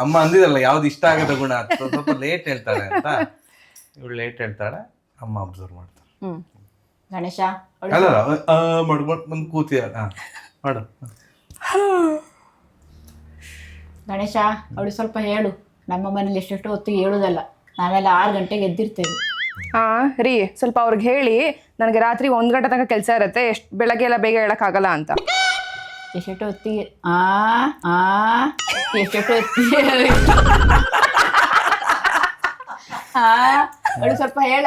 ಅಮ್ಮ ಅಂದಿದಲ್ಲ ಯಾವ್ದು ಇಷ್ಟ ಆಗದ ಗುಣ ಅಂತ ಸ್ವಲ್ಪ ಲೇಟ್ ಹೇಳ್ತಾಳೆ ಅಂತ. ಇವಳು ಲೇಟ್ ಹೇಳ್ತಾಳೆ, ಅಮ್ಮ ಅಬ್ಸರ್ವ್ ಮಾಡ್ತಾರೆ. ಗಣೇಶ ಅಲ್ಲ ಮಾಡ್ಕೊಂಡು ಬಂದು ಕೂತಿದ್ದಾಳೆ. ಮಾಡು. ಗಣೇಶ ಅವಳು ಸ್ವಲ್ಪ ಹೇಳು. ನಮ್ಮ ಮನೇಲಿ ಎಷ್ಟೆಷ್ಟು ಹೊತ್ತಿಗೆ ಹೇಳುದಲ್ಲ, ನಾವೆಲ್ಲ 6 ಗಂಟೆಗೆ ಎದ್ದಿರ್ತೇವೆ. ರೀ ಸ್ವಲ್ಪ ಅವ್ರಿಗೆ ಹೇಳಿ ನನಗೆ ರಾತ್ರಿ 1 ಗಂಟೆ ತನಕ ಕೆಲಸ ಇರುತ್ತೆ, ಬೆಳಗ್ಗೆ ಎಲ್ಲ ಬೇಗ ಹೇಳಕ್ಕಾಗಲ್ಲ ಅಂತ. ಎಷ್ಟೆಷ್ಟು ಹೊತ್ತಿಗೆ ಎಷ್ಟೆಷ್ಟು ಹೊತ್ತಿಗೆ ಅವಳು ಸ್ವಲ್ಪ ಹೇಳ.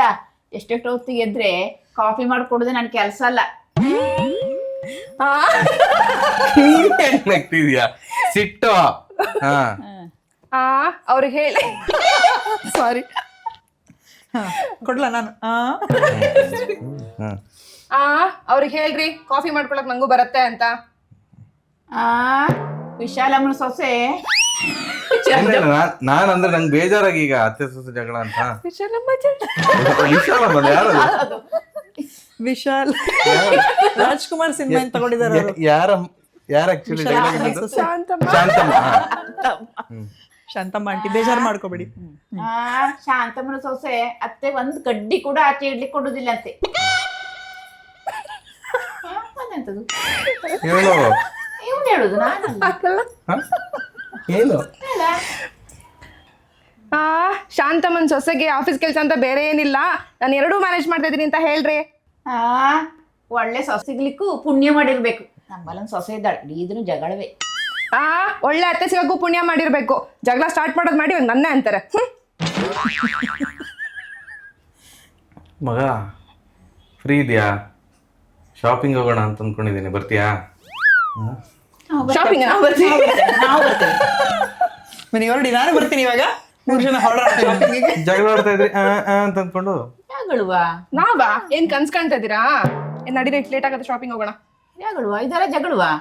ಎಷ್ಟೆಷ್ಟು ಹೊತ್ತಿಗೆ ಎದ್ರೆ ಕಾಫಿ ಮಾಡ್ಕೊಡುದು ನನ್ ಕೆಲ್ಸ ಅಲ್ಲ. ನಗ್ತಿದ್ಯಾ? ಸಿಟ್ಟು. ಅವ್ರಿಗೆ ಹೇಳಿ. ಸಾರಿ, ಕೊಡ್ಲಾ ನಾನು? ಅವ್ರಿಗೆ ಹೇಳ್ರಿ ಕಾಫಿ ಮಾಡ್ಕೊಳಕ್ ನಂಗೂ ಬರುತ್ತೆ ಅಂತ. ವಿಶಾಲಮ್ಮನ ಸೊಸೆ. ನಾನ್ ಅಂದ್ರೆ ನಂಗೆ ಬೇಜಾರಾಗಿ ಈಗ ಅತ್ತೆ ಸೊಸೆ ಜಗಳ ಅಂತ. ವಿಶಾಲಮ್ಮ ಯಾರು? ವಿಶಾಲ್ ರಾಜ್ಕುಮಾರ್ ಸಿನಿಮಾ ಅಂತ ತಗೊಂಡಿದ್ದಾರೆ. ಯಾರು ಆಕ್ಚುಲಿ? ಶಾಂತಮ್ಮ. ಶಾಂತಮ್ಮ ಆಂಟಿ, ಬೇಜಾರು ಮಾಡ್ಕೋಬೇಡಿ. ಶಾಂತಮ್ಮನ ಸೊಸೆ ಅತ್ತೆ ಒಂದ್ ಗಡ್ಡಿ ಕೂಡ ಆಚೆ ಇಡ್ಲಿಕ್ಕೆ ಕೊಡುದಿಲ್ಲ ಅಂತೆ. ಹೇಳು. ಇವ್ನು ಹೇಳುದು ನಾನು ಹೇಳು. ಶಾಂತಮ್ಮನ್ ಸೊಸೆಗೆ ಆಫೀಸ್ ಕೆಲಸ ಅಂತ ಬೇರೆ ಏನಿಲ್ಲ, ನಾನು ಎರಡೂ ಮ್ಯಾನೇಜ್ ಮಾಡ್ತಾ ಇದೀನಿ ಅಂತ ಹೇಳ್ರಿ. ಒಳ್ಳೆ ಸೊಸೆ ಸಿಗ್ಲಿಕ್ಕೂ ಪುಣ್ಯ ಮಾಡಿರ್ಬೇಕು. ನಮ್ಮಲ್ಲೊಂದು ಸೊಸೆ ಇದ್ದಾಳೆ, ಇದನ್ನು ಜಗಳವೇ. ಒಳ್ಳೆ ಅತ್ತೆ ಸಿಗಕ್ಕೂ ಪುಣ್ಯ ಮಾಡಿರ್ಬೇಕು. ಜಗಳ ಸ್ಟಾರ್ಟ್ ಮಾಡೋದು ಮಾಡಿ ಇವಾಗ ನನ್ನೇ ಅಂತಾರೆ. ಮಗ ಫ್ರೀ ಇದೆಯಾ? ಶಾಪಿಂಗ್ ಹೋಗೋಣ ಅಂತ ಅಂದ್ಕೊಂಡಿದ್ದೀನಿ, ಬರ್ತೀಯಾ? ಶಾಪಿಂಗ್ ನಾವು ಬರ್ತೇವೆ. ಮನೆ ಹೊರಡಿ, ನಾನು ಬರ್ತೀನಿ ಇವಾಗ. 3 ಜನ ಹೊರಡೋಣ ಶಾಪಿಂಗಿಗೆ. ಜಗಳ ಆಡ್ತಾ ಇದ್ರಿ ಅಂತ ಅಂದ್ಕೊಂಡು. ಜಗಳವಾ? ನಾವಾ ಏನ್ ಕನ್ಸ್ಕೊಂತ ಇದೀರಾ? ನಡೀರಿ, ಲೇಟ್ ಆಗತ್ತೆ, ಶಾಪಿಂಗ್ ಹೋಗೋಣ. ಜಗಳವಾ? ಇದೆಲ್ಲ ಜಗಳವಾ?